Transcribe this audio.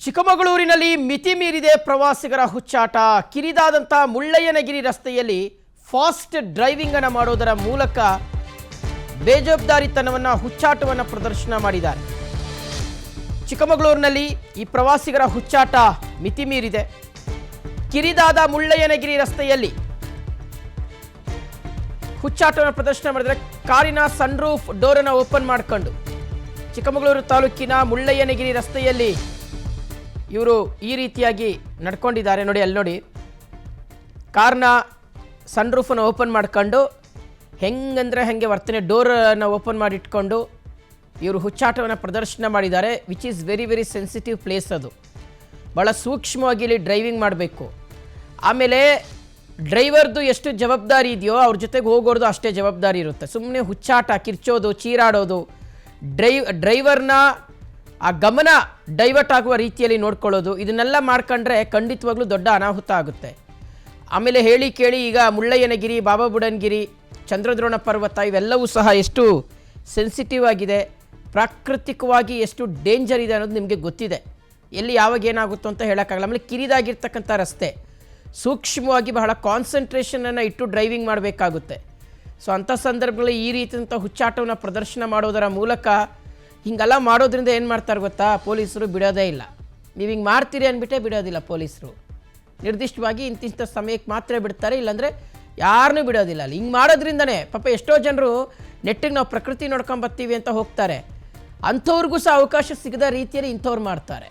ಚಿಕ್ಕಮಗಳೂರಿನಲ್ಲಿ ಮಿತಿ ಮೀರಿದೆ ಪ್ರವಾಸಿಗರ ಹುಚ್ಚಾಟ. ಕಿರಿದಾದಂಥ ಮುಳ್ಳಯ್ಯನಗಿರಿ ರಸ್ತೆಯಲ್ಲಿ ಫಾಸ್ಟ್ ಡ್ರೈವಿಂಗ್ ಅನ್ನು ಮಾಡೋದರ ಮೂಲಕ ಬೇಜವಾಬ್ದಾರಿತನವನ್ನು ಹುಚ್ಚಾಟವನ್ನು ಪ್ರದರ್ಶನ ಮಾಡಿದ್ದಾರೆ. ಚಿಕ್ಕಮಗಳೂರಿನಲ್ಲಿ ಈ ಪ್ರವಾಸಿಗರ ಹುಚ್ಚಾಟ ಮಿತಿ ಮೀರಿದೆ. ಕಿರಿದಾದ ಮುಳ್ಳಯ್ಯನಗಿರಿ ರಸ್ತೆಯಲ್ಲಿ ಹುಚ್ಚಾಟವನ್ನು ಪ್ರದರ್ಶನ ಮಾಡಿದರೆ ಕಾರಿನ ಸನ್ ರೂಫ್ ಡೋರನ್ನು ಓಪನ್ ಮಾಡಿಕೊಂಡು ಚಿಕ್ಕಮಗಳೂರು ತಾಲೂಕಿನ ಮುಳ್ಳಯ್ಯನಗಿರಿ ರಸ್ತೆಯಲ್ಲಿ ಇವರು ಈ ರೀತಿಯಾಗಿ ನಡ್ಕೊಂಡಿದ್ದಾರೆ. ನೋಡಿ, ಅಲ್ಲಿ ನೋಡಿ, ಕಾರ್ನ ಸನ್ ರೂಫನ್ನು ಓಪನ್ ಮಾಡ್ಕೊಂಡು ಹೆಂಗಂದರೆ ಹಾಗೆ ವರ್ತನೆ, ಡೋರನ್ನು ಓಪನ್ ಮಾಡಿಟ್ಕೊಂಡು ಇವರು ಹುಚ್ಚಾಟವನ್ನು ಪ್ರದರ್ಶನ ಮಾಡಿದ್ದಾರೆ. Which is very very sensitive place. ಅದು ಭಾಳ ಸೂಕ್ಷ್ಮವಾಗಿ ಇಲ್ಲಿ ಡ್ರೈವಿಂಗ್ ಮಾಡಬೇಕು. ಆಮೇಲೆ ಡ್ರೈವರ್ದು ಎಷ್ಟು ಜವಾಬ್ದಾರಿ ಇದೆಯೋ ಅವ್ರ ಜೊತೆಗೆ ಹೋಗೋರ್ದು ಅಷ್ಟೇ ಜವಾಬ್ದಾರಿ ಇರುತ್ತೆ. ಸುಮ್ಮನೆ ಹುಚ್ಚಾಟ, ಕಿರ್ಚೋದು, ಚೀರಾಡೋದು, ಡ್ರೈವರ್ನ ಆ ಗಮನ ಡೈವರ್ಟ್ ಆಗುವ ರೀತಿಯಲ್ಲಿ ನೋಡ್ಕೊಳ್ಳೋದು, ಇದನ್ನೆಲ್ಲ ಮಾಡ್ಕೊಂಡ್ರೆ ಖಂಡಿತವಾಗ್ಲೂ ದೊಡ್ಡ ಅನಾಹುತ ಆಗುತ್ತೆ. ಆಮೇಲೆ ಹೇಳಿ ಕೇಳಿ ಈಗ ಮುಳ್ಳಯ್ಯನಗಿರಿ, ಬಾಬಾ ಬುಡನ್ಗಿರಿ, ಚಂದ್ರದ್ರೋಣ ಪರ್ವತ ಇವೆಲ್ಲವೂ ಸಹ ಎಷ್ಟು ಸೆನ್ಸಿಟಿವ್ ಆಗಿದೆ, ಪ್ರಾಕೃತಿಕವಾಗಿ ಎಷ್ಟು ಡೇಂಜರ್ ಇದೆ ಅನ್ನೋದು ನಿಮಗೆ ಗೊತ್ತಿದೆ. ಎಲ್ಲಿ ಯಾವಾಗ ಏನಾಗುತ್ತೋ ಅಂತ ಹೇಳೋಕ್ಕಾಗಲ್ಲ. ಆಮೇಲೆ ಕಿರಿದಾಗಿರ್ತಕ್ಕಂಥ ರಸ್ತೆ, ಸೂಕ್ಷ್ಮವಾಗಿ ಬಹಳ ಕಾನ್ಸಂಟ್ರೇಷನನ್ನು ಇಟ್ಟು ಡ್ರೈವಿಂಗ್ ಮಾಡಬೇಕಾಗುತ್ತೆ. ಸೊ ಅಂಥ ಸಂದರ್ಭಗಳಲ್ಲಿ ಈ ರೀತಿಯಂಥ ಹುಚ್ಚಾಟವನ್ನು ಪ್ರದರ್ಶನ ಮಾಡೋದರ ಮೂಲಕ ಹಿಂಗೆಲ್ಲ ಮಾಡೋದ್ರಿಂದ ಏನು ಮಾಡ್ತಾರೆ ಗೊತ್ತಾ, ಪೊಲೀಸರು ಬಿಡೋದೇ ಇಲ್ಲ. ನೀವು ಹಿಂಗೆ ಮಾಡ್ತೀರಿ ಅಂದ್ಬಿಟ್ಟೇ ಬಿಡೋದಿಲ್ಲ ಪೊಲೀಸರು. ನಿರ್ದಿಷ್ಟವಾಗಿ ಇಂತಿಂಥ ಸಮಯಕ್ಕೆ ಮಾತ್ರ ಬಿಡ್ತಾರೆ, ಇಲ್ಲಾಂದರೆ ಯಾರನ್ನೂ ಬಿಡೋದಿಲ್ಲ. ಅಲ್ಲಿ ಹಿಂಗೆ ಮಾಡೋದ್ರಿಂದನೇ ಪಾಪ ಎಷ್ಟೋ ಜನರು ನೆಟ್ಟಿಗೆ ನಾವು ಪ್ರಕೃತಿ ನೋಡ್ಕೊಂಬರ್ತೀವಿ ಅಂತ ಹೋಗ್ತಾರೆ. ಅಂಥವ್ರಿಗೂ ಸಹ ಅವಕಾಶ ಸಿಗದ ರೀತಿಯಲ್ಲಿ ಇಂಥವ್ರು ಮಾಡ್ತಾರೆ.